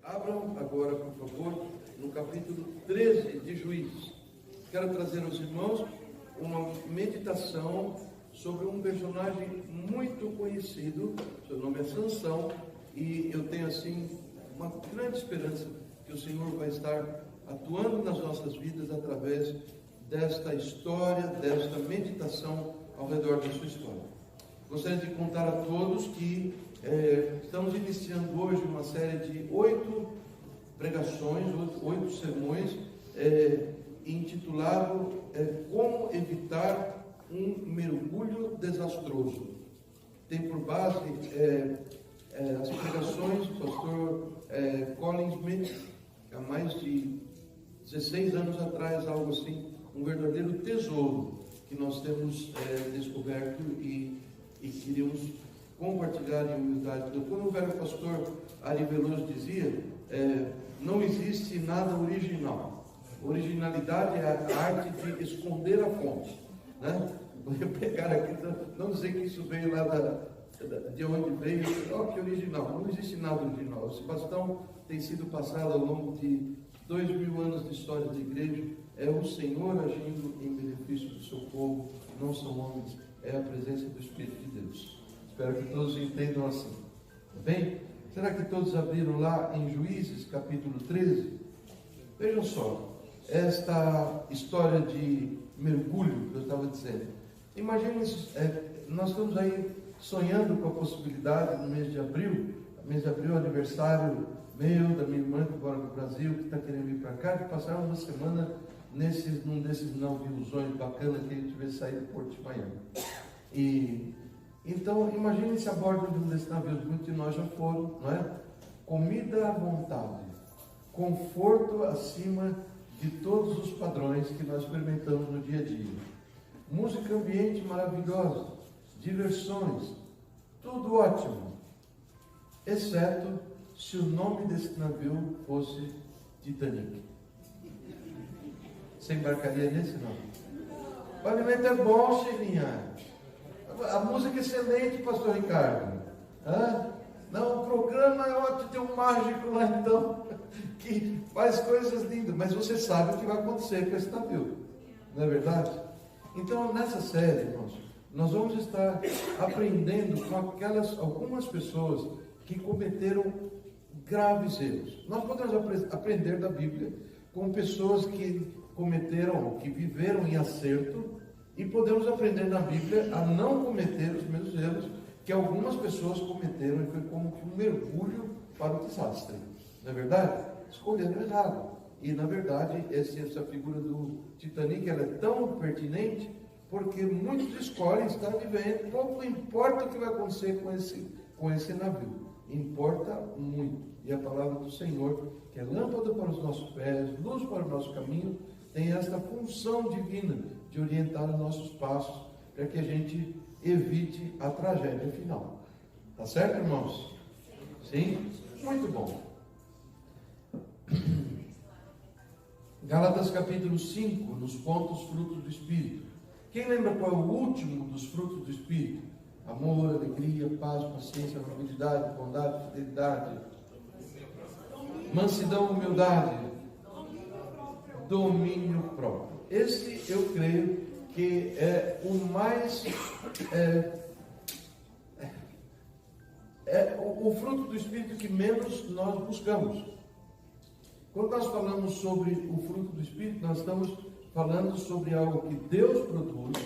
Abram agora, por favor, no capítulo 13 de Juízes. Quero trazer aos irmãos uma meditação sobre um personagem muito conhecido. Seu nome é Sansão, e eu tenho assim uma grande esperança que o Senhor vai estar atuando nas nossas vidas através desta história, desta meditação ao redor da sua história. Gostaria de contar a todos que estamos iniciando hoje uma série de 8 pregações, 8 sermões, intitulado Como Evitar um Mergulho Desastroso. Tem por base as pregações do pastor Colin Smith, há mais de 16 anos atrás, algo assim, um verdadeiro tesouro que nós temos descoberto e queríamos compartilhar em humildade. Como o velho pastor Ari Veloso dizia, não existe nada original. Originalidade é a arte de esconder a fonte, né? Vou pegar aqui, não dizer que isso veio lá de onde veio, que original. Não existe nada original. Esse bastão tem sido passado ao longo de 2000 anos de história de igreja. É o Senhor agindo em benefício do seu povo, não são homens, é a presença do Espírito de Deus. Espero que todos entendam assim. Tá bem? Será que todos abriram lá em Juízes, capítulo 13? Vejam só, esta história de mergulho que eu estava dizendo. Imaginem, nós estamos aí sonhando com a possibilidade no mês de abril. Mês de abril é aniversário meu, da minha irmã que mora no Brasil, que está querendo vir para cá, de passar uma semana num desses naviozões bacanas que a gente vê sair do Porto de Miami. Então, imagine-se a bordo de um desses navios, muitos de nós já foram, não é? Comida à vontade, conforto acima de todos os padrões que nós experimentamos no dia a dia, música ambiente maravilhosa, diversões, tudo ótimo, exceto se o nome desse navio fosse Titanic. Você embarcaria nesse nome? O alimento é bom, Chirinha. A música é excelente, pastor Ricardo. Não, o programa é ótimo, tem um mágico lá então, que faz coisas lindas, mas você sabe o que vai acontecer com esse navio, não é verdade? Então, nessa série, irmãos, nós vamos estar aprendendo com algumas pessoas que cometeram graves erros. Nós podemos aprender da Bíblia com pessoas que cometeram, que viveram em acerto, e podemos aprender na Bíblia a não cometer os mesmos erros que algumas pessoas cometeram, e foi como que um mergulho para o desastre. Não é verdade? Escolheram errado. E, na verdade, essa figura do Titanic ela é tão pertinente porque muitos escolhem estar vivendo. Pouco importa o que vai acontecer com esse navio. Importa muito. E a palavra do Senhor, que é lâmpada para os nossos pés, luz para o nosso caminho, tem esta função divina de orientar os nossos passos para que a gente evite a tragédia final. Tá certo, irmãos? Sim? Muito bom. Gálatas capítulo 5, nos pontos frutos do Espírito. Quem lembra qual é o último dos frutos do Espírito? Amor, alegria, paz, paciência, amabilidade, bondade, fidelidade, mansidão, humildade, domínio próprio. Esse eu creio que é o mais o fruto do Espírito que menos nós buscamos. Quando nós falamos sobre o fruto do Espírito, nós estamos falando sobre algo que Deus produz,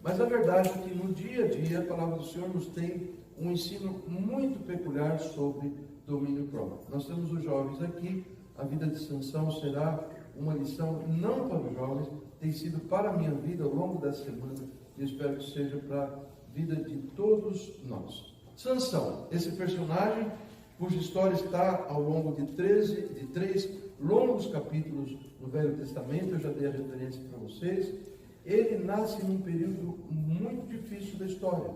mas a verdade é que no dia a dia a palavra do Senhor nos tem um ensino muito peculiar sobre domínio próprio. Nós temos os jovens aqui, a vida de Sansão será uma lição não para os jovens, tem sido para a minha vida ao longo dessa semana, e eu espero que seja para a vida de todos nós. Sansão, esse personagem cuja história está ao longo de 3 longos capítulos no Velho Testamento, eu já dei a referência para vocês. Ele nasce num período muito difícil da história.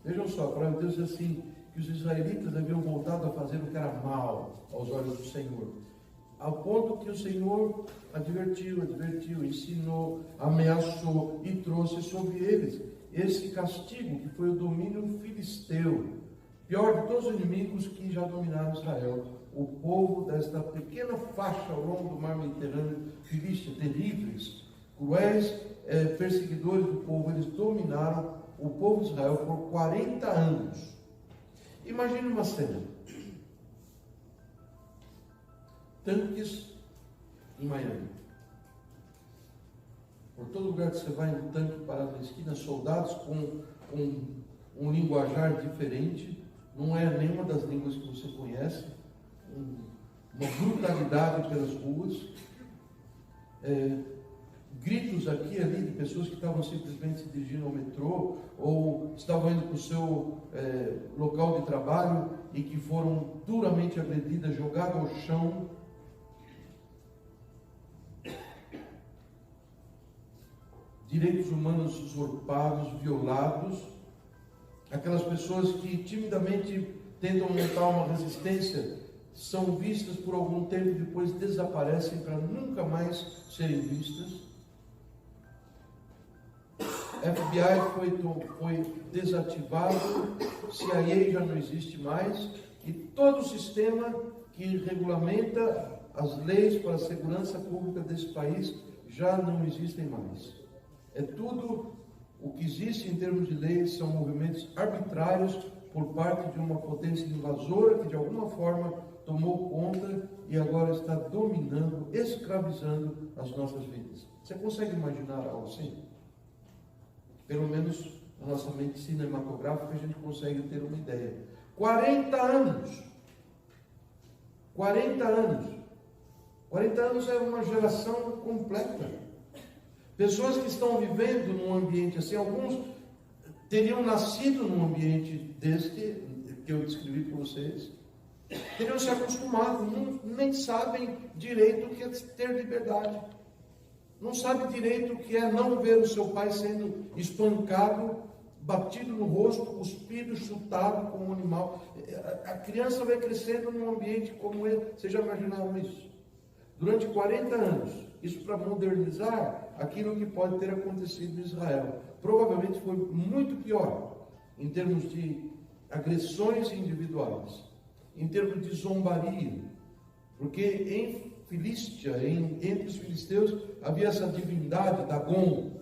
Vejam só, para Deus diz assim, que os israelitas haviam voltado a fazer o que era mal aos olhos do Senhor, ao ponto que o Senhor advertiu, ensinou, ameaçou e trouxe sobre eles esse castigo que foi o domínio filisteu, pior de todos os inimigos que já dominaram Israel, o povo desta pequena faixa ao longo do mar Mediterrâneo, filístia, terríveis, cruéis, perseguidores do povo. Eles dominaram o povo de Israel por 40 anos. Imagine uma cena: tanques em Miami. Por todo lugar que você vai, um tanque parado na esquina, soldados com um linguajar diferente, não é nenhuma das línguas que você conhece, uma brutalidade pelas ruas, gritos aqui e ali de pessoas que estavam simplesmente se dirigindo ao metrô ou estavam indo para o seu local de trabalho e que foram duramente agredidas, jogadas ao chão. Direitos humanos usurpados, violados. Aquelas pessoas que timidamente tentam montar uma resistência são vistas por algum tempo e depois desaparecem para nunca mais serem vistas. FBI foi desativado, CIA já não existe mais, e todo o sistema que regulamenta as leis para a segurança pública desse país já não existem mais. Tudo o que existe em termos de leis são movimentos arbitrários por parte de uma potência invasora que de alguma forma tomou conta e agora está dominando, escravizando as nossas vidas. Você consegue imaginar algo assim? Pelo menos na nossa mente cinematográfica a gente consegue ter uma ideia. 40 anos. 40 anos. 40 anos é uma geração completa. Pessoas que estão vivendo num ambiente assim, alguns teriam nascido num ambiente deste que eu descrevi para vocês, teriam se acostumado, nem sabem direito o que é ter liberdade, não sabem direito o que é não ver o seu pai sendo espancado, batido no rosto, cuspido, chutado como um animal. A criança vai crescendo num ambiente como esse. Vocês já imaginaram isso? Durante 40 anos, isso para modernizar aquilo que pode ter acontecido em Israel. Provavelmente foi muito pior em termos de agressões individuais, em termos de zombaria, porque em Filístia, entre os filisteus, havia essa divindade Dagon,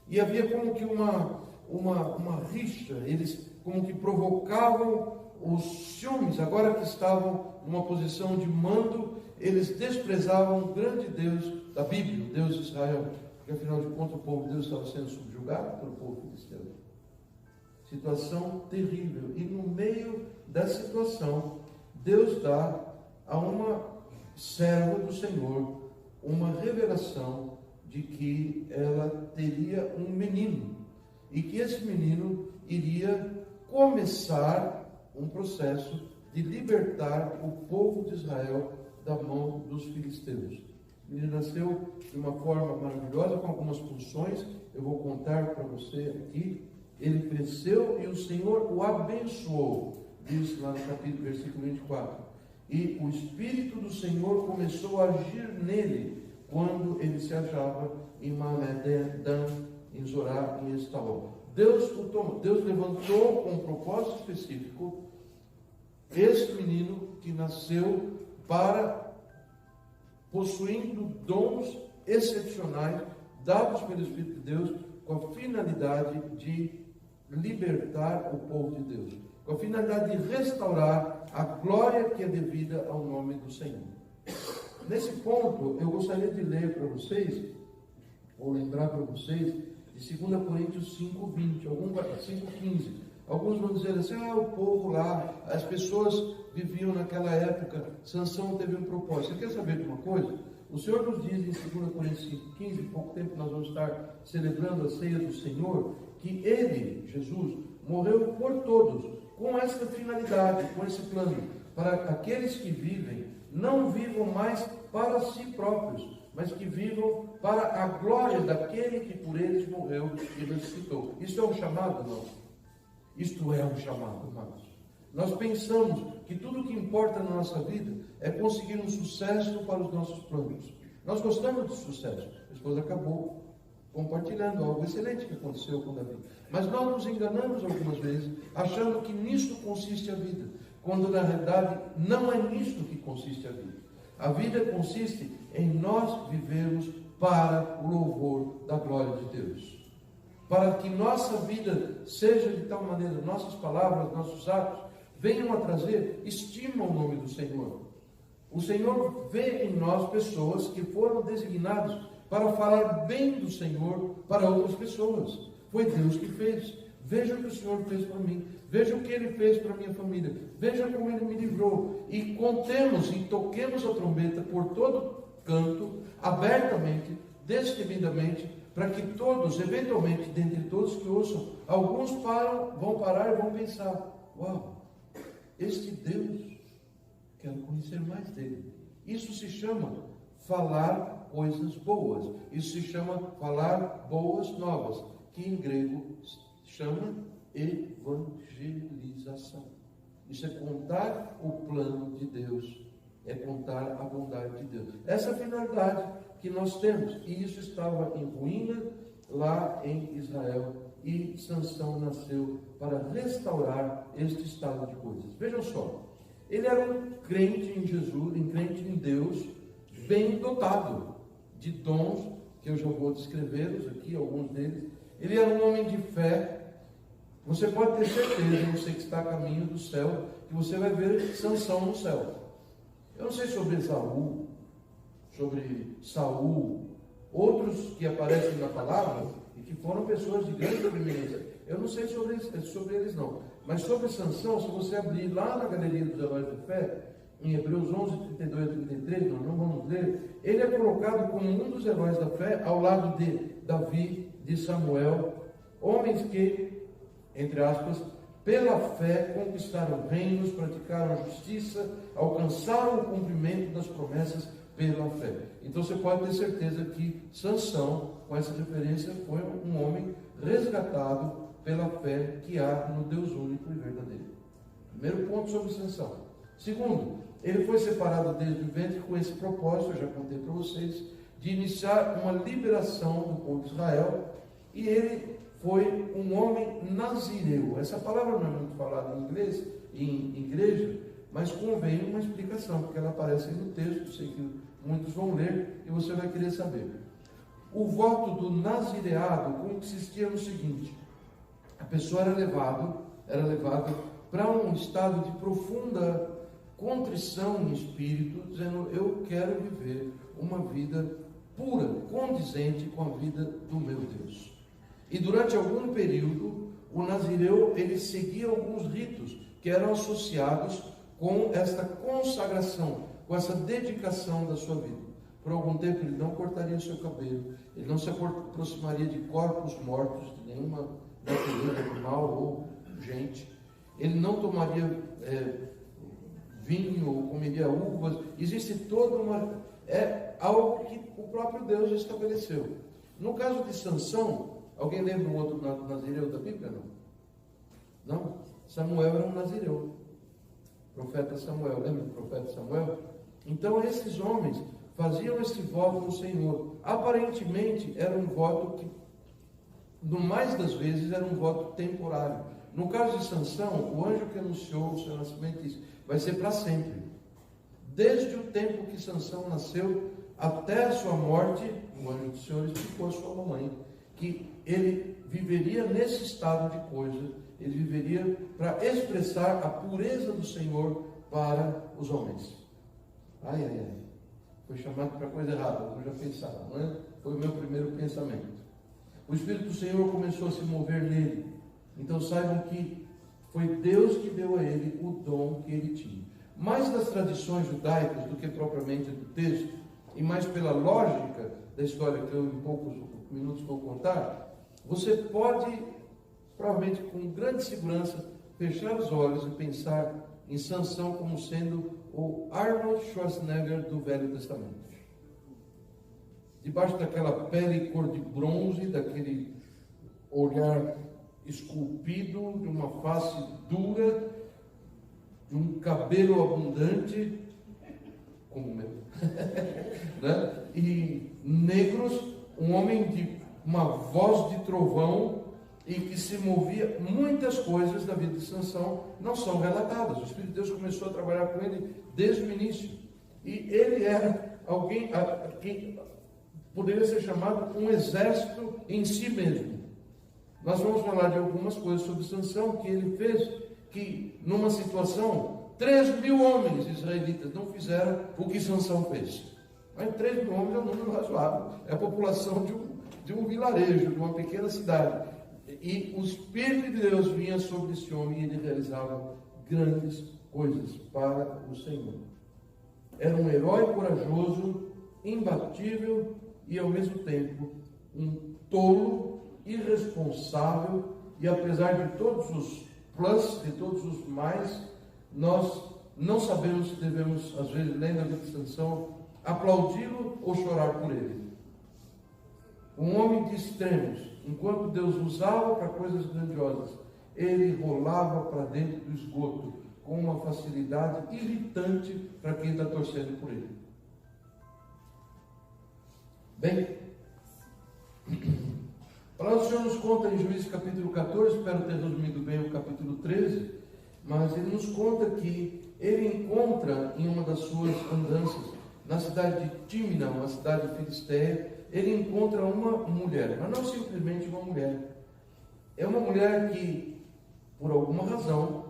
e havia como que uma rixa. Eles como que provocavam os ciúmes. Agora que estavam numa posição de mando, eles desprezavam o grande Deus da Bíblia, o Deus de Israel, porque afinal de contas o povo de Deus estava sendo subjugado pelo povo filisteu. Situação terrível. E no meio da situação, Deus dá a uma serva do Senhor uma revelação de que ela teria um menino e que esse menino iria começar um processo de libertar o povo de Israel da mão dos filisteus. Ele nasceu de uma forma maravilhosa, com algumas funções, eu vou contar para você aqui. Ele cresceu e o Senhor o abençoou, diz lá no capítulo, versículo 24. E o Espírito do Senhor começou a agir nele, quando ele se achava em Mamedan, em Zorá, em Estaol. Deus levantou com um propósito específico esse menino que nasceu para, possuindo dons excepcionais dados pelo Espírito de Deus, com a finalidade de libertar o povo de Deus, com a finalidade de restaurar a glória que é devida ao nome do Senhor. Nesse ponto, eu gostaria de ler para vocês, ou lembrar para vocês, de 2 Coríntios 5:20, 5:15. Alguns vão dizer assim: o povo lá, as pessoas viviam naquela época, Sansão teve um propósito. Você quer saber de uma coisa? O Senhor nos diz em 2 Coríntios 5:15, pouco tempo nós vamos estar celebrando a ceia do Senhor, que Ele, Jesus, morreu por todos, com essa finalidade, com esse plano, para aqueles que vivem, não vivam mais para si próprios, mas que vivam para a glória daquele que por eles morreu e ressuscitou. Isso é um chamado, não? Isto é um chamado, irmãos. Nós pensamos que tudo o que importa na nossa vida é conseguir um sucesso para os nossos planos. Nós gostamos de sucesso. A esposa acabou compartilhando algo excelente que aconteceu com Davi. Mas nós nos enganamos algumas vezes, achando que nisto consiste a vida. quando na realidade não é nisto que consiste a vida. A vida consiste em nós vivermos para o louvor da glória de Deus. Para que nossa vida seja de tal maneira, nossas palavras, nossos atos, venham a trazer estima ao nome do Senhor. O Senhor vê em nós pessoas que foram designadas para falar bem do Senhor para outras pessoas. Foi Deus que fez. Veja o que o Senhor fez para mim. Veja o que Ele fez para a minha família. Veja como Ele me livrou. E contemos e toquemos a trombeta por todo canto, abertamente, destemidamente, para que todos, eventualmente, dentre todos que ouçam, alguns vão parar e vão pensar: uau, este Deus, quero conhecer mais dele. Isso se chama falar coisas boas. Isso se chama falar boas novas, que em grego chama evangelização. Isso é contar o plano de Deus, é contar a bondade de Deus. Essa é a finalidade que nós temos. E isso estava em ruína lá em Israel. E Sansão nasceu para restaurar este estado de coisas. Vejam só, ele era um crente em Jesus, um crente em Deus, bem dotado de dons, que eu já vou descrevê-los aqui, alguns deles. Ele era um homem de fé. Você pode ter certeza, você que está a caminho do céu, que você vai ver Sansão no céu. Eu não sei sobre Esaú, sobre Saul, outros que aparecem na palavra e que foram pessoas de grande proeminência. Eu não sei sobre eles não. Mas sobre Sansão, se você abrir lá na galeria dos heróis da fé, em Hebreus 11, 32 a 33, nós não vamos ler, ele é colocado como um dos heróis da fé, ao lado de Davi, de Samuel, homens que, entre aspas, pela fé conquistaram reinos, praticaram a justiça, alcançaram o cumprimento das promessas pela fé. Então você pode ter certeza que Sansão, com essa referência, foi um homem resgatado pela fé que há no Deus único e verdadeiro. Primeiro ponto sobre Sansão. Segundo, ele foi separado desde o ventre com esse propósito, eu já contei para vocês, de iniciar uma liberação do povo de Israel, e ele foi um homem nazireu. Essa palavra não é muito falada em inglês, em igreja, mas convém uma explicação, porque ela aparece no texto, sei que muitos vão ler e você vai querer saber. O voto do nazireado consistia no seguinte: a pessoa era levada para um estado de profunda contrição em espírito, dizendo: eu quero viver uma vida pura, condizente com a vida do meu Deus. E durante algum período, o nazireu, ele seguia alguns ritos que eram associados com esta consagração, com essa dedicação da sua vida. Por algum tempo ele não cortaria o seu cabelo, ele não se aproximaria de corpos mortos, de nenhuma natureza animal ou gente, ele não tomaria vinho ou comeria uvas. Existe toda uma... é algo que o próprio Deus estabeleceu. No caso de Sansão, alguém lembra um outro nazireu da Bíblia? Não? Samuel era um nazireu. Profeta Samuel, lembra do profeta Samuel? Então esses homens faziam esse voto no Senhor. Aparentemente era um voto que, no mais das vezes, era um voto temporário. No caso de Sansão, o anjo que anunciou o seu nascimento disse: vai ser para sempre. Desde o tempo que Sansão nasceu até a sua morte, o anjo do Senhor explicou a sua mamãe que ele viveria nesse estado de coisa, ele viveria para expressar a pureza do Senhor para os homens. Ai, ai, ai. Foi chamado para coisa errada, eu já pensava, não é? Foi o meu primeiro pensamento. O Espírito do Senhor começou a se mover nele. Então saibam que foi Deus que deu a ele o dom que ele tinha. Mais das tradições judaicas do que propriamente do texto, e mais pela lógica da história que eu em poucos minutos vou contar, você pode, provavelmente com grande segurança, fechar os olhos e pensar em Sansão como sendo o Arnold Schwarzenegger do Velho Testamento. Debaixo daquela pele cor de bronze, daquele olhar esculpido, de uma face dura, de um cabelo abundante, como o meu, né? E negros, um homem de uma voz de trovão e que se movia, muitas coisas da vida de Sansão não são relatadas. O Espírito de Deus começou a trabalhar com ele desde o início. E ele era alguém que poderia ser chamado um exército em si mesmo. Nós vamos falar de algumas coisas sobre Sansão que ele fez, que numa situação, 3.000 homens israelitas não fizeram o que Sansão fez. Mas 3.000 homens é um número razoável, é a população de um vilarejo, de uma pequena cidade. E o Espírito de Deus vinha sobre esse homem e ele realizava grandes coisas para o Senhor. Era um herói corajoso, imbatível e ao mesmo tempo um tolo, irresponsável, e apesar de todos os plus, de todos os mais, nós não sabemos se devemos, às vezes, lendo a vida de Sansão, aplaudi-lo ou chorar por ele. Um homem de extremos, enquanto Deus usava para coisas grandiosas, ele rolava para dentro do esgoto com uma facilidade irritante para quem está torcendo por ele. Bem, a palavra do Senhor nos conta em Juízes capítulo 14, espero ter resumido bem o capítulo 13, mas ele nos conta que ele encontra em uma das suas andanças, na cidade de Tímina, uma cidade filisteia, ele encontra uma mulher, mas não simplesmente uma mulher. É uma mulher que, por alguma razão,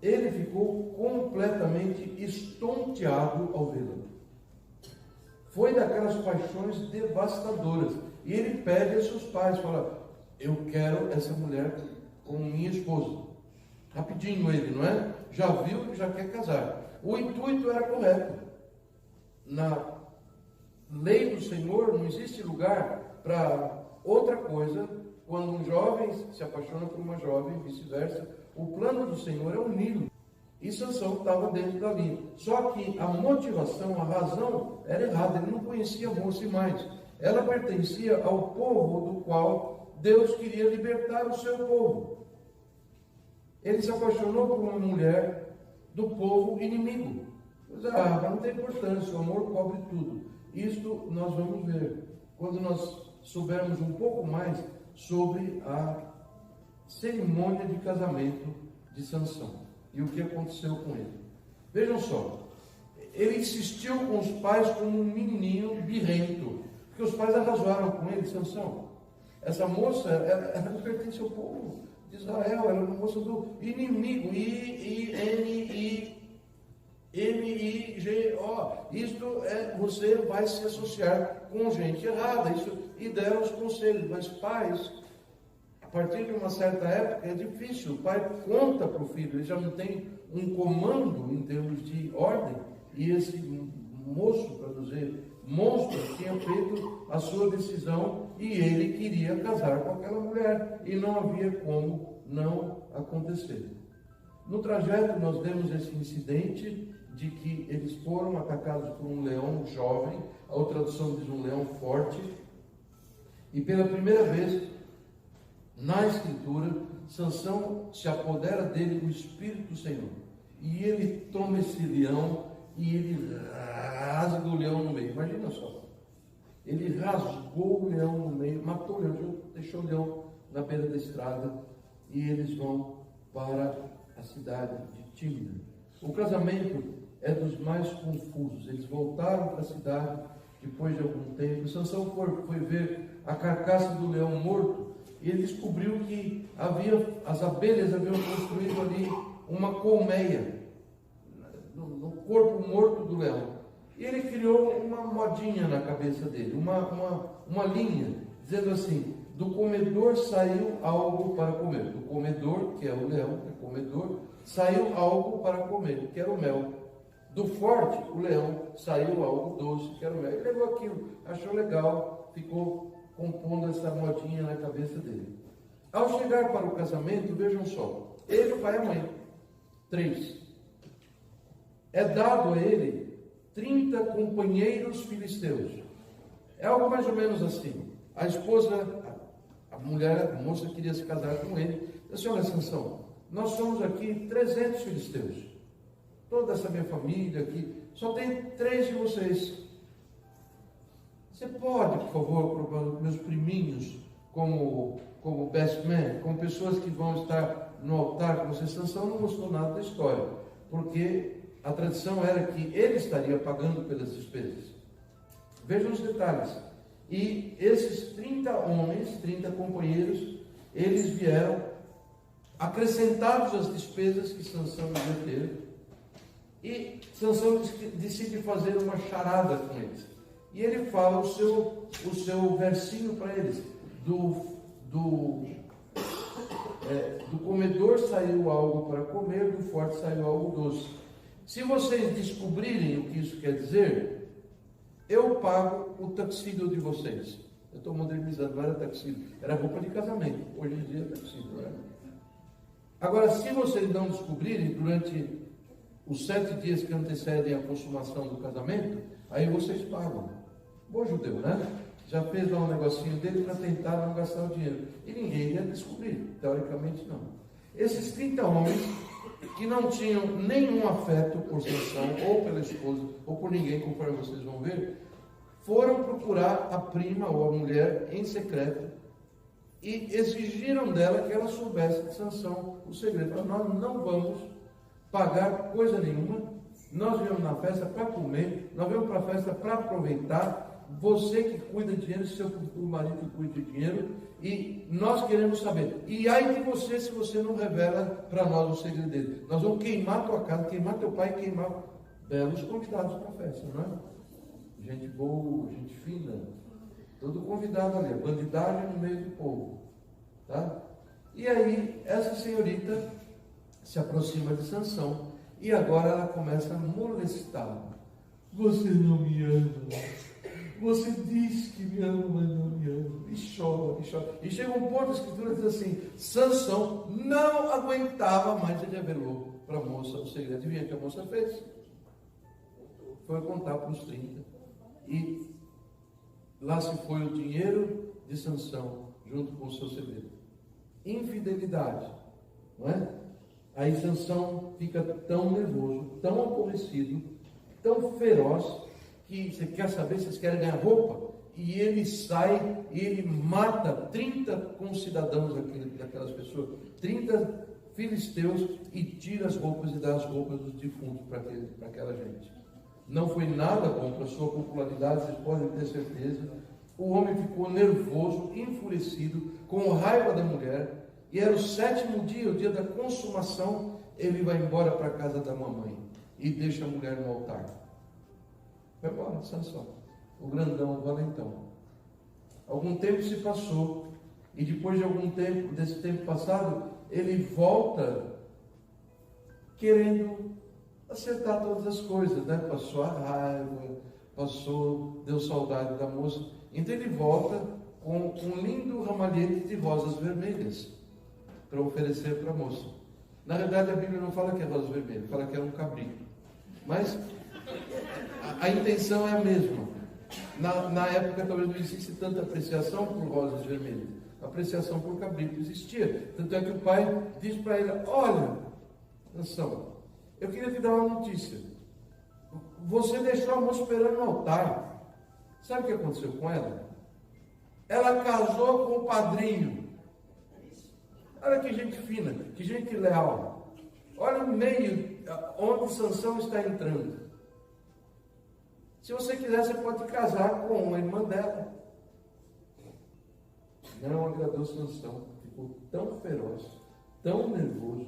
ele ficou completamente estonteado ao vê-la. Foi daquelas paixões devastadoras. E ele pede a seus pais, fala, eu quero essa mulher como minha esposa. Rapidinho ele, não é? Já viu que já quer casar. O intuito era correto. Na lei do Senhor não existe lugar para outra coisa. Quando um jovem se apaixona por uma jovem, vice-versa, o plano do Senhor é uni-lo. E Sansão estava dentro da linha. Só que a motivação, a razão era errada. Ele não conhecia a moça mais. Ela pertencia ao povo do qual Deus queria libertar o seu povo. Ele se apaixonou por uma mulher do povo inimigo. Mas não tem importância, o amor cobre tudo. Isto nós vamos ver quando nós soubermos um pouco mais sobre a cerimônia de casamento de Sansão e o que aconteceu com ele. Vejam só, ele insistiu com os pais como um menininho birrento, porque os pais arrasaram com ele, Sansão. Essa moça, ela não pertence ao povo de Israel, ela é uma moça do inimigo, I-N-I-M-I-G-O. Isto é, você vai se associar com gente errada. Isso, e deram os conselhos, mas pais, a partir de uma certa época é difícil. O pai conta para o filho, ele já não tem um comando em termos de ordem, e esse moço, para dizer, monstro, tinha feito a sua decisão e ele queria casar com aquela mulher e não havia como não acontecer. No trajeto nós vemos esse incidente de que eles foram atacados por um leão jovem, a outra tradução diz um leão forte, e pela primeira vez na Escritura, Sansão se apodera dele o Espírito do Senhor, e ele toma esse leão e ele rasga o leão no meio. Imagina só, ele rasgou o leão no meio, matou o leão, deixou o leão na beira da estrada, e eles vão para a cidade de Tímina. O casamento é dos mais confusos. Eles voltaram para a cidade depois de algum tempo. Sansão foi ver a carcaça do leão morto e ele descobriu que as abelhas haviam construído ali uma colmeia no corpo morto do leão. E ele criou uma modinha na cabeça dele, uma linha, dizendo assim: do comedor saiu algo para comer. Do comedor, que é o leão, que é comedor, saiu algo para comer, que era o mel. Do forte, o leão, saiu algo doce, que era o mel. Ele levou aquilo, achou legal, ficou compondo essa modinha na cabeça dele. Ao chegar para o casamento, vejam só, ele, o pai e a mãe, 3. É dado a ele 30 companheiros filisteus. É algo mais ou menos assim. A esposa, a mulher, a moça queria se casar com ele. Disse: olha, Sansão, nós somos aqui 300 filisteus. Toda essa minha família aqui, só tem 3 de vocês. Você pode, por favor, para meus priminhos, como como best man, como pessoas que vão estar no altar com você. Sansão não gostou nada da história, porque a tradição era que ele estaria pagando pelas despesas. Vejam os detalhes. E esses 30 homens, 30 companheiros, eles vieram acrescentados às despesas que Sansão ia ter. E Sansão decide fazer uma charada com eles. E ele fala o seu versinho para eles. Do comedor saiu algo para comer, do forte saiu algo doce. Se vocês descobrirem o que isso quer dizer, eu pago o tuxedo de vocês. Eu estou modernizando, não era tuxedo, era roupa de casamento. Hoje em dia é tuxedo, não é? Agora, se vocês não descobrirem durante os 7 dias que antecedem a consumação do casamento, aí vocês pagam. Bom judeu, né? Já fez lá um negocinho dele para tentar não gastar o dinheiro. E ninguém ia descobrir, teoricamente não. Esses 30 homens, que não tinham nenhum afeto por Sansão, ou pela esposa, ou por ninguém, conforme vocês vão ver, foram procurar a prima ou a mulher em secreto e exigiram dela que ela soubesse de Sansão o segredo. Nós não vamos pagar coisa nenhuma, nós viemos na festa para comer, nós viemos para a festa para aproveitar. Você que cuida de dinheiro, seu marido que cuida de dinheiro, e nós queremos saber. E ai de você se você não revela para nós o segredo dele. Nós vamos queimar tua casa, queimar teu pai, queimar belos convidados para a festa, não é? Gente boa, gente fina, todo convidado ali, bandidagem no meio do povo, tá? E aí essa senhorita se aproxima de Sansão e agora ela começa a molestá-lo. Você não me ama. Você diz que me ama, mas não me ama. E chora, e chora. E chega um ponto, a escritura diz assim: Sansão não aguentava mais e revelou para a moça o segredo. Adivinha o que a moça fez? Foi contar para os 30. E lá se foi o dinheiro de Sansão, junto com o seu segredo. Infidelidade, não é? Aí Sansão fica tão nervoso, tão aborrecido, tão feroz, que você quer saber, vocês querem ganhar roupa? E ele sai e ele mata 30 concidadãos daquelas pessoas, 30 filisteus, e tira as roupas e dá as roupas dos defuntos para aquela gente. Não foi nada bom para a sua popularidade, vocês podem ter certeza. O homem ficou nervoso, enfurecido, com raiva da mulher, e era o 7º dia, o dia da consumação. Ele vai embora para a casa da mamãe e deixa a mulher no altar. Vai embora, Sansão, o grandão, o valentão. Algum tempo se passou, e depois de algum tempo, desse tempo passado, ele volta querendo acertar todas as coisas, né? Passou a raiva, deu saudade da moça. Então ele volta com um lindo ramalhete de rosas vermelhas para oferecer para a moça. Na verdade, a Bíblia não fala que é rosa vermelha, fala que é um cabrito. Mas a intenção é a mesma. Na época talvez não existisse tanta apreciação por rosas vermelhas. A apreciação por cabrito existia. Tanto é que o pai diz para ele: olha, Sansão, eu queria te dar uma notícia. Você deixou a moça esperando no altar. Sabe o que aconteceu com ela? Ela casou com o padrinho. Olha que gente fina, que gente leal. Olha o meio onde Sansão está entrando. Se você quiser, você pode casar com a irmã dela. Não agradou Sansão. Ficou tão feroz, tão nervoso.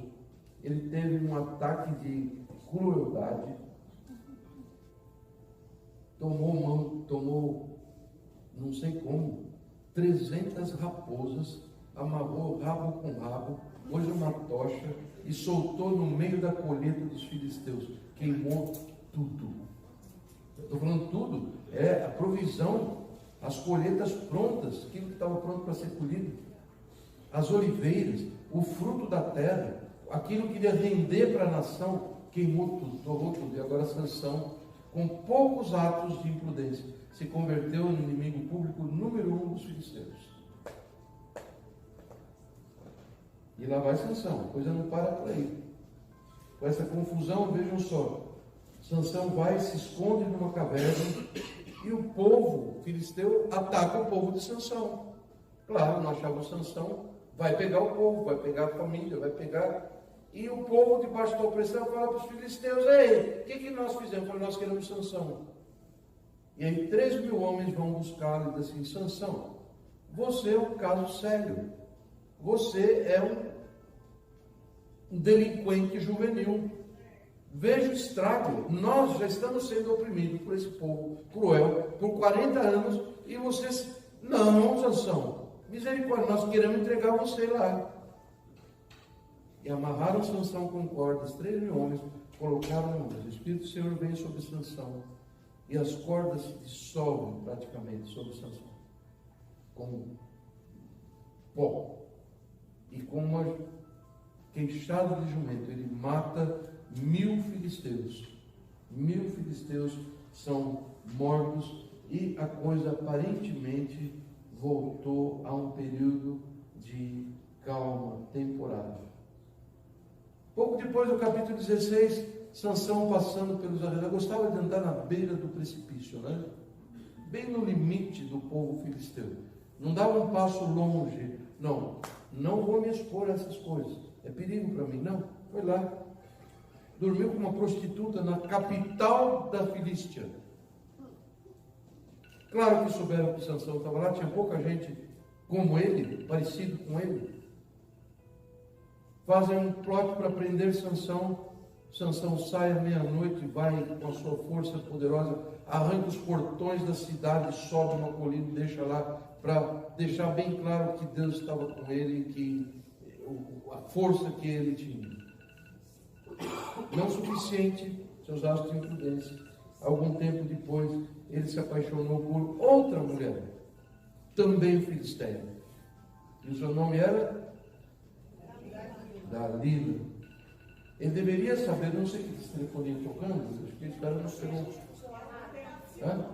Ele teve um ataque de crueldade. Tomou, não sei como, 300 raposas, amarrou rabo com rabo, pôs uma tocha e soltou no meio da colheita dos filisteus. Queimou tudo. Estou falando tudo, é a provisão, as colheitas prontas, aquilo que estava pronto para ser colhido, as oliveiras, o fruto da terra, aquilo que ia render para a nação, queimou tudo, torrou tudo. E agora Sansão, com poucos atos de imprudência, se converteu no inimigo público número 1 dos filisteus. E lá vai Sansão, a coisa não para por aí. Com essa confusão, vejam só, Sansão vai, se esconde numa caverna, e o povo filisteu ataca o povo de Sansão. Claro, não achava Sansão, vai pegar o povo, vai pegar a família, vai pegar... E o povo, debaixo da opressão, fala para os filisteus: ei, o que nós fizemos? Fala, nós queremos Sansão. E aí 3.000 homens vão buscá-lo e dizem assim: Sansão, você é um caso sério. Você é um delinquente juvenil. Veja o estrago. Nós já estamos sendo oprimidos por esse povo cruel por 40 anos e vocês... Não, Sansão, misericórdia, nós queremos entregar você lá. E amarraram Sansão com cordas, 3.000 homens, colocaram no o Espírito do Senhor veio sobre Sansão, e as cordas se dissolvem praticamente sobre Sansão, como pó, e com uma queixada de jumento, ele mata 1.000 filisteus. 1.000 filisteus são mortos, e a coisa aparentemente voltou a um período de calma temporária. Pouco depois do capítulo 16, Sansão passando pelos arredores, gostava de andar na beira do precipício, né? Bem no limite do povo filisteu. Não dava um passo longe. Não vou me expor a essas coisas. É perigo para mim. Não, foi lá. Dormiu com uma prostituta na capital da Filístia. Claro que souberam que Sansão estava lá, tinha pouca gente como ele, parecido com ele. Fazem um plot para prender Sansão. Sansão sai à meia-noite, vai com a sua força poderosa, arranca os portões da cidade, sobe uma colina e deixa lá, para deixar bem claro que Deus estava com ele e que a força que ele tinha. Não suficiente, seus atos de imprudência. Algum tempo depois, ele se apaixonou por outra mulher, também filisteia. E o seu nome era Dalila. Ele deveria saber, não sei o que esse telefone tocando, acho que esse cara não chegou. Hã?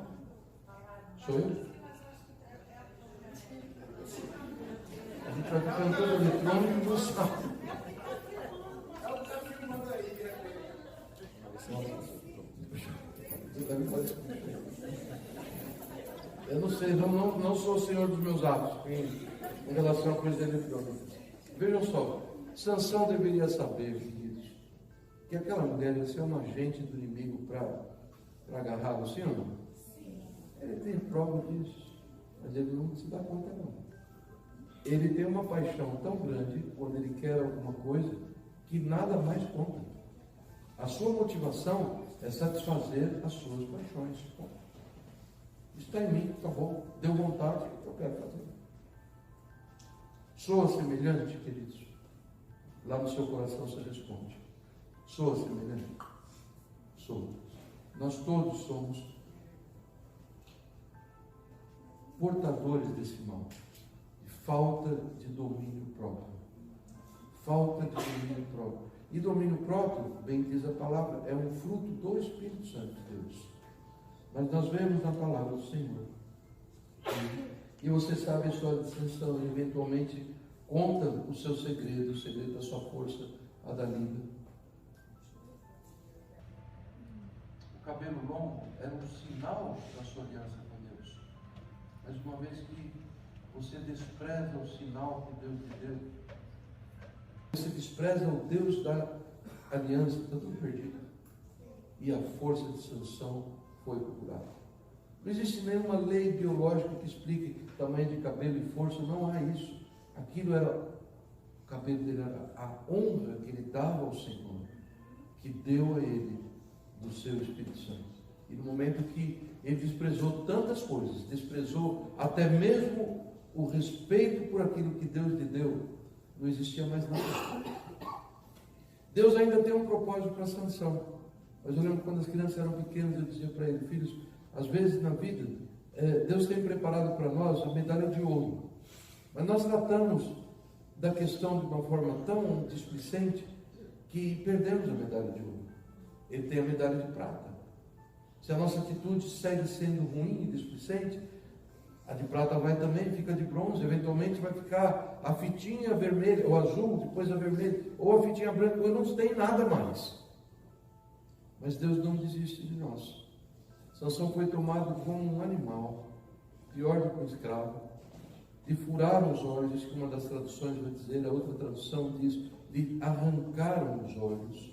Sou eu? A gente vai ficando todo eletrônico e não sabe. Eu não sei, não sou o senhor dos meus atos em relação a coisas eletrônicas. Vejam só, Sansão deveria saber, queridos, que aquela mulher ia ser um agente do inimigo para agarrá-lo, sim ou não? Ele tem prova disso, mas ele não se dá conta não. Ele tem uma paixão tão grande quando ele quer alguma coisa que nada mais conta. A sua motivação é satisfazer as suas paixões. Isso está em mim, está bom, deu vontade, eu quero fazer. Soa semelhante, queridos? Lá no seu coração você responde. Soa semelhante? Sou. Nós todos somos portadores desse mal. De falta de domínio próprio. Falta de domínio próprio. E domínio próprio, bem diz a palavra, é um fruto do Espírito Santo de Deus. Mas nós vemos na palavra do Senhor. E você sabe a sua distinção, eventualmente conta o seu segredo, o segredo da sua força, a Dalila. O cabelo longo era um sinal da sua aliança com Deus. Mas uma vez que você despreza o sinal que Deus te deu, você despreza o Deus da aliança, está tudo perdido. E a força de Sansão foi procurada. Não existe nenhuma lei biológica que explique tamanho de cabelo e força, não há isso. Aquilo era, o cabelo dele era a honra que ele dava ao Senhor, que deu a ele do seu Espírito Santo. E no momento que ele desprezou tantas coisas, desprezou até mesmo o respeito por aquilo que Deus lhe deu, não existia mais nada. Deus ainda tem um propósito para Sansão. Mas eu lembro quando as crianças eram pequenas, eu dizia para ele: filhos, às vezes na vida, Deus tem preparado para nós a medalha de ouro. Mas nós tratamos da questão de uma forma tão displicente que perdemos a medalha de ouro. Ele tem a medalha de prata. Se a nossa atitude segue sendo ruim e displicente, a de prata vai também, fica de bronze, eventualmente vai ficar a fitinha vermelha, ou azul, depois a vermelha, ou a fitinha branca, ou não tem nada mais. Mas Deus não desiste de nós. Sansão foi tomado como um animal, pior do que um escravo. de furar os olhos, isso que uma das traduções vai dizer, a outra tradução diz de arrancar os olhos.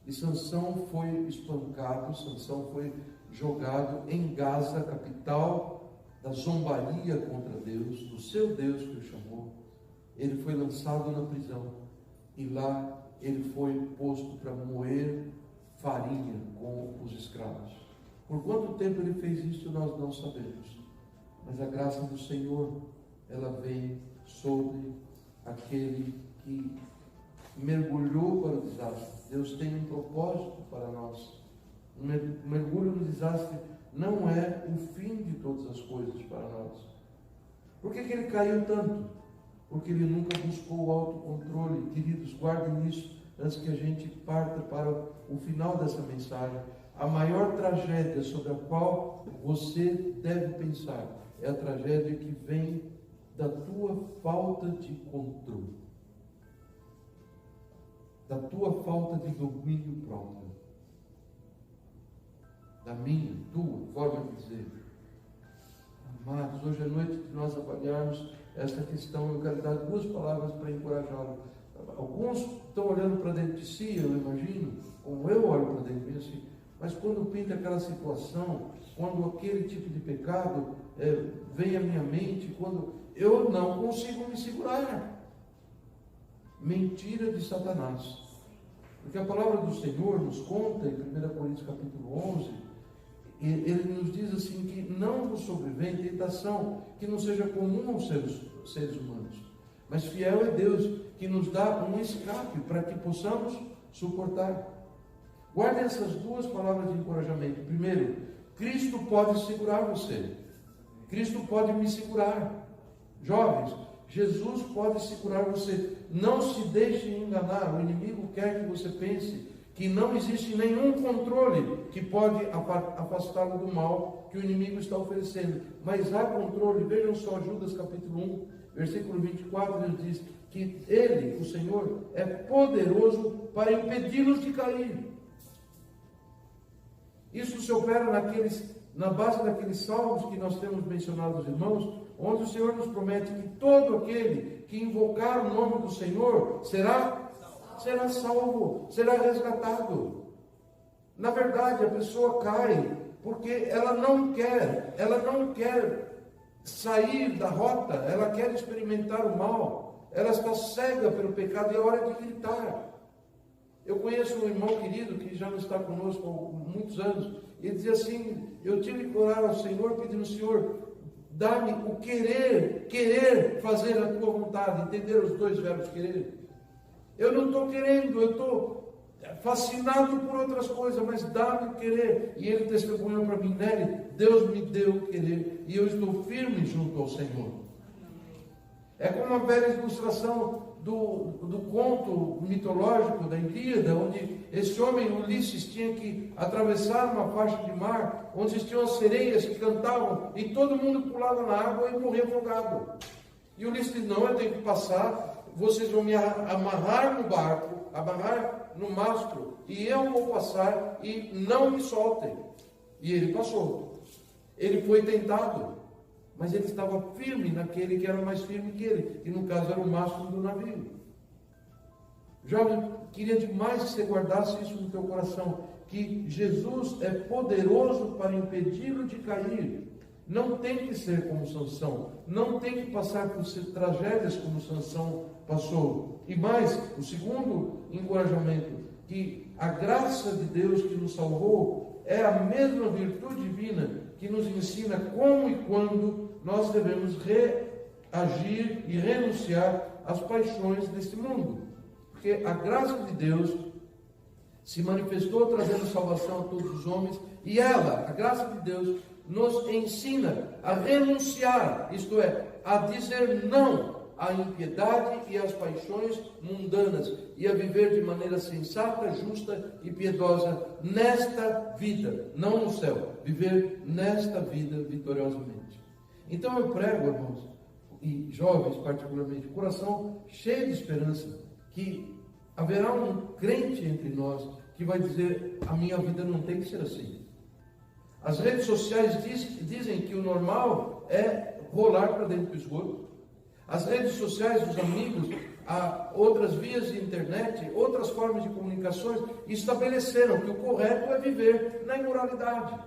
E Sansão foi espancado, Sansão foi jogado em Gaza, capital da zombaria contra Deus, do seu Deus que o chamou. Ele foi lançado na prisão e lá ele foi posto para moer farinha com os escravos. Por quanto tempo ele fez isso nós não sabemos, mas a graça do Senhor, ela vem sobre aquele que mergulhou para o desastre. Deus tem um propósito para nós. O mergulho no desastre não é o fim de todas as coisas para nós. Por que ele caiu tanto? Porque ele nunca buscou o autocontrole. Queridos, guardem isso antes que a gente parta para o final dessa mensagem. A maior tragédia sobre a qual você deve pensar é a tragédia que vem da tua falta de controle, da tua falta de domínio próprio, da minha, tua forma de dizer. Amados, hoje à noite que nós avaliarmos esta questão, eu quero dar 2 palavras para encorajá-lo. Alguns estão olhando para dentro de si, eu imagino, como eu olho para dentro de mim, assim, mas quando pinta aquela situação, quando aquele tipo de pecado vem à minha mente, quando eu não consigo me segurar. Mentira de Satanás. Porque a palavra do Senhor nos conta, em 1 Coríntios capítulo 11, ele nos diz assim, que não vos sobrevém tentação que não seja comum aos seres humanos, mas fiel é Deus, que nos dá um escape para que possamos suportar. Guarde essas 2 palavras de encorajamento. Primeiro, Cristo pode segurar você. Cristo pode me segurar. Jovens, Jesus pode segurar você. Não se deixe enganar. O inimigo quer que você pense que não existe nenhum controle que pode afastá-lo do mal que o inimigo está oferecendo. Mas há controle. Vejam só Judas capítulo 1, versículo 24, ele diz que ele, o Senhor, é poderoso para impedi-los de cair. Isso se opera na base daqueles salmos que nós temos mencionado aos irmãos, onde o Senhor nos promete que todo aquele que invocar o nome do Senhor será salvo, será resgatado. Na verdade, a pessoa cai porque ela não quer sair da rota, ela quer experimentar o mal, ela está cega pelo pecado e é hora de gritar. Eu conheço um irmão querido que já não está conosco há muitos anos, e ele dizia assim: eu tive que orar ao Senhor, pedindo: Senhor, dá-me o querer fazer a tua vontade. Entender os 2 verbos querer? Eu não estou querendo, eu estou fascinado por outras coisas, mas dá-me o querer. E ele testemunhou para mim: Nery, Deus me deu o querer, e eu estou firme junto ao Senhor. É como a velha ilustração do conto mitológico da Ilíada, onde esse homem Ulisses tinha que atravessar uma faixa de mar, onde existiam as sereias que cantavam, e todo mundo pulava na água e morria afogado. E Ulisses disse: não, eu tenho que passar, vocês vão me amarrar no barco, amarrar no mastro, e eu vou passar, e não me soltem. E ele passou. Ele foi tentado, mas ele estava firme naquele que era mais firme que ele, que no caso era o mastro do navio. Jovem, queria demais que você guardasse isso no teu coração, que Jesus é poderoso para impedi-lo de cair. Não tem que ser como Sansão, não tem que passar por tragédias como Sansão passou. E mais, o segundo encorajamento, que a graça de Deus que nos salvou é a mesma virtude divina que nos ensina como e quando nós devemos reagir e renunciar às paixões deste mundo. Porque a graça de Deus se manifestou trazendo salvação a todos os homens, e ela, a graça de Deus, nos ensina a renunciar, isto é, a dizer não à impiedade e às paixões mundanas, e a viver de maneira sensata, justa e piedosa nesta vida, não no céu, viver nesta vida vitoriosamente. Então eu prego, irmãos, e jovens particularmente, coração cheio de esperança, que haverá um crente entre nós que vai dizer: a minha vida não tem que ser assim. As redes sociais dizem que o normal é rolar para dentro do esgoto. As redes sociais, os amigos, outras vias de internet, outras formas de comunicações estabeleceram que o correto é viver na imoralidade.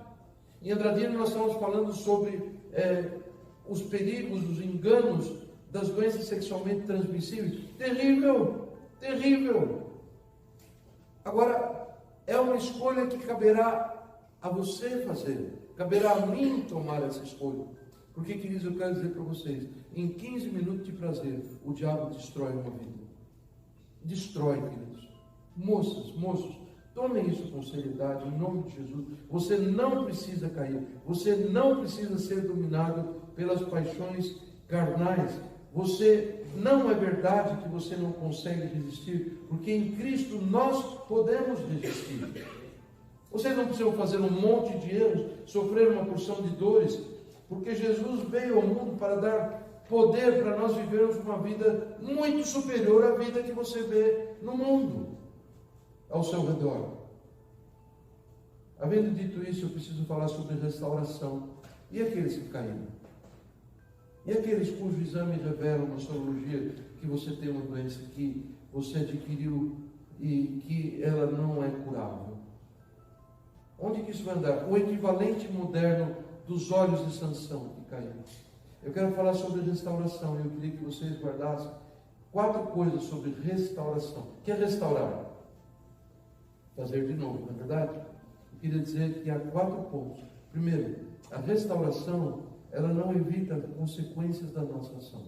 Em Andradina nós estamos falando sobre os perigos, os enganos das doenças sexualmente transmissíveis. Terrível, terrível. Agora, é uma escolha que caberá a você fazer, caberá a mim tomar essa escolha. Porque, queridos, eu quero dizer para vocês, em 15 minutos de prazer, o diabo destrói uma vida. Destrói, queridos. Moças, moços, tomem isso com seriedade, em nome de Jesus. Você não precisa cair, você não precisa ser dominado pelas paixões carnais. Você não é verdade que você não consegue resistir, porque em Cristo nós podemos resistir. Vocês não precisam fazer um monte de erros, sofrer uma porção de dores, porque Jesus veio ao mundo para dar poder para nós vivermos uma vida muito superior à vida que você vê no mundo, ao seu redor. Havendo dito isso, eu preciso falar sobre restauração. E aqueles que caíram? E aqueles cujo exame revela uma sorologia que você tem uma doença que você adquiriu e que ela não é curável? Onde que isso vai andar? O equivalente moderno dos olhos de Sansão que caíram. Eu quero falar sobre restauração e eu queria que vocês guardassem 4 coisas sobre restauração. O que é restaurar? Fazer de novo, não é verdade? Eu queria dizer que há 4 pontos. Primeiro, a restauração, ela não evita consequências da nossa ação.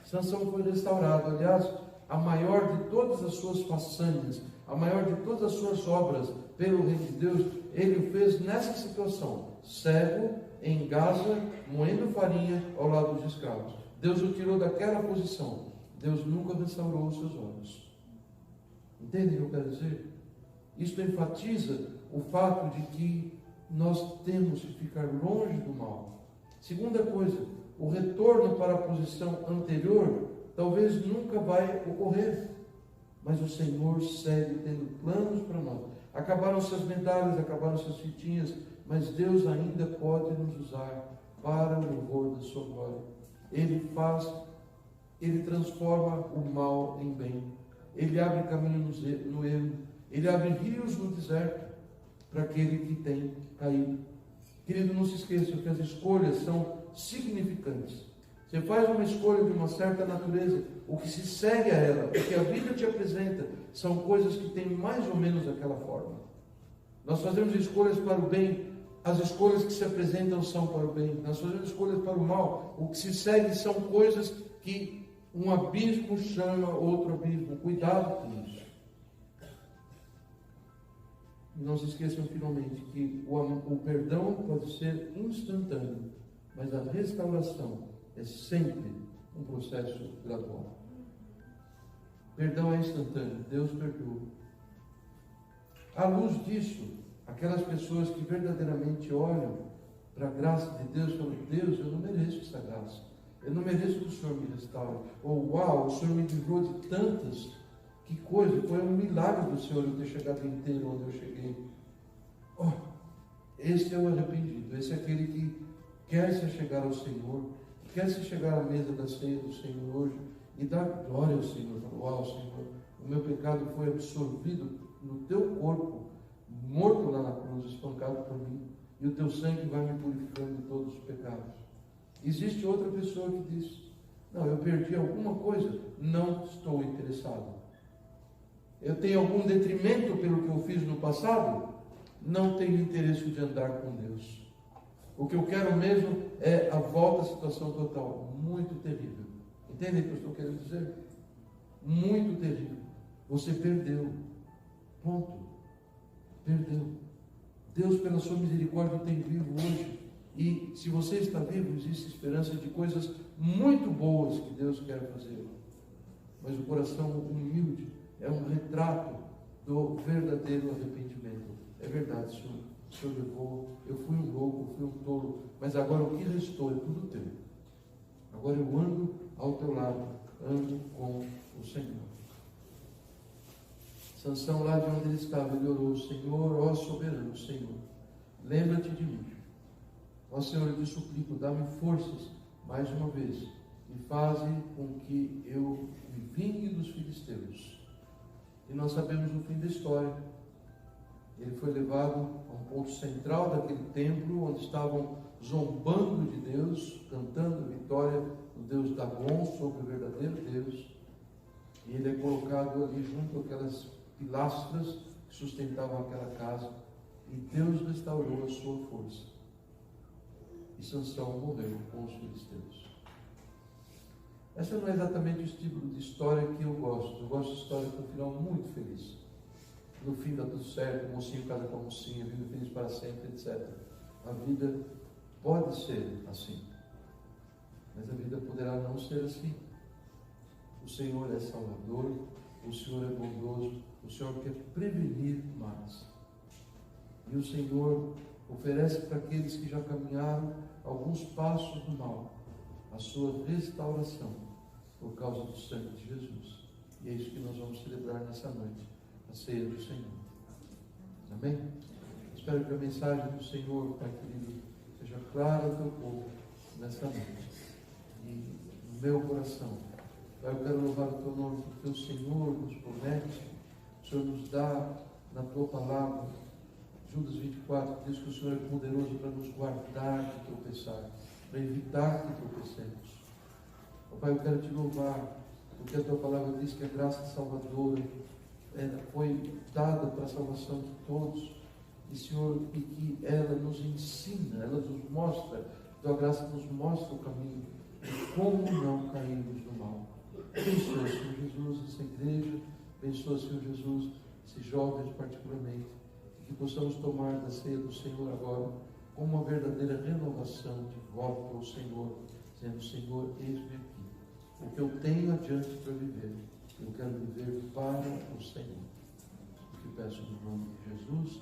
Sansão foi restaurado. Aliás, a maior de todas as suas façanhas, a maior de todas as suas obras pelo reino de Deus, ele o fez nessa situação, cego, em Gaza, moendo farinha ao lado dos escravos. Deus o tirou daquela posição. Deus nunca restaurou os seus olhos. Entendem o que eu quero dizer? Isto enfatiza o fato de que nós temos que ficar longe do mal. Segunda coisa, o retorno para a posição anterior talvez nunca vai ocorrer, mas o Senhor segue tendo planos para nós. Acabaram-se as medalhas, acabaram-se as fitinhas, mas Deus ainda pode nos usar para o louvor da sua glória. Ele transforma o mal em bem. Ele abre caminho no erro. Ele abre rios no deserto para aquele que tem caído. Querido, não se esqueça que as escolhas são significantes. Você faz uma escolha de uma certa natureza, o que se segue a ela, o que a vida te apresenta, são coisas que têm mais ou menos aquela forma. Nós fazemos escolhas para o bem, as escolhas que se apresentam são para o bem. Nós fazemos escolhas para o mal, o que se segue são coisas que um abismo chama outro abismo. Cuidado com isso. E não se esqueçam finalmente que o perdão pode ser instantâneo, mas a restauração é sempre um processo gradual. Perdão é instantâneo, Deus perdoa. À luz disso, aquelas pessoas que verdadeiramente olham para a graça de Deus e falam: Deus, eu não mereço essa graça, eu não mereço que o Senhor me restaure. Ou uau, o Senhor me livrou de tantas, que coisa, foi um milagre do Senhor eu ter chegado inteiro onde eu cheguei. Oh, esse é o arrependido, esse é aquele que quer se chegar ao Senhor, quer se chegar à mesa da ceia do Senhor hoje e dar glória ao Senhor. Uau, Senhor, o meu pecado foi absorvido no teu corpo, morto lá na cruz, espancado por mim, e o teu sangue vai me purificando de todos os pecados. Existe outra pessoa que diz: não, eu perdi alguma coisa, não estou interessado. Eu tenho algum detrimento pelo que eu fiz no passado, não tenho interesse de andar com Deus. O que eu quero mesmo é a volta à situação total. Muito terrível. Entendem o que eu estou querendo dizer? Muito terrível. Você perdeu. Ponto. Perdeu. Deus, pela sua misericórdia, tem vivo hoje. E se você está vivo, existe esperança de coisas muito boas que Deus quer fazer. Mas o coração humilde é um retrato do verdadeiro arrependimento. É verdade, Senhor. O Senhor levou, eu fui um louco, eu fui um tolo, mas agora o que restou é tudo teu. Agora eu ando ao teu lado, ando com o Senhor. Sansão, lá de onde ele estava, ele orou: Senhor, ó soberano Senhor, lembra-te de mim. Ó Senhor, eu te suplico, dá-me forças, mais uma vez, e faze com que eu me vingue dos filisteus. E nós sabemos o fim da história. Ele foi levado a um ponto central daquele templo, onde estavam zombando de Deus, cantando a vitória do Deus Dagon sobre o verdadeiro Deus. E ele é colocado ali junto àquelas pilastras que sustentavam aquela casa. E Deus restaurou a sua força. E Sansão morreu com os filisteus. Essa não é exatamente o estilo de história que eu gosto. Eu gosto de história com um final muito feliz. No fim dá tudo certo, o mocinho casa com a mocinha, vive feliz para sempre, etc. A vida pode ser assim. Mas a vida poderá não ser assim. O Senhor é Salvador, o Senhor é bondoso, o Senhor quer prevenir mais. E o Senhor oferece para aqueles que já caminharam alguns passos do mal, a sua restauração, por causa do sangue de Jesus. E é isso que nós vamos celebrar nessa noite, a ceia do Senhor. Amém? Espero que a mensagem do Senhor, Pai querido, seja clara ao teu povo nessa noite. E no meu coração, Pai, eu quero louvar o teu nome, porque o Senhor nos promete, o Senhor nos dá na tua palavra, Judas 24, diz que o Senhor é poderoso para nos guardar de tropeçar, para evitar que tropecemos. Oh, Pai, eu quero te louvar, porque a tua palavra diz que a graça salvadora foi dada para a salvação de todos. E, Senhor, e que ela nos ensina, ela nos mostra, a tua graça nos mostra o caminho de como não cairmos no mal. Abençoa, Senhor Jesus, essa igreja, abençoa, Senhor Jesus, esses jovens particularmente, e que possamos tomar da ceia do Senhor agora como uma verdadeira renovação de voto ao Senhor, dizendo: Senhor, eis-me aqui, o que eu tenho adiante para viver, eu quero viver para o Senhor. O que peço no nome de Jesus.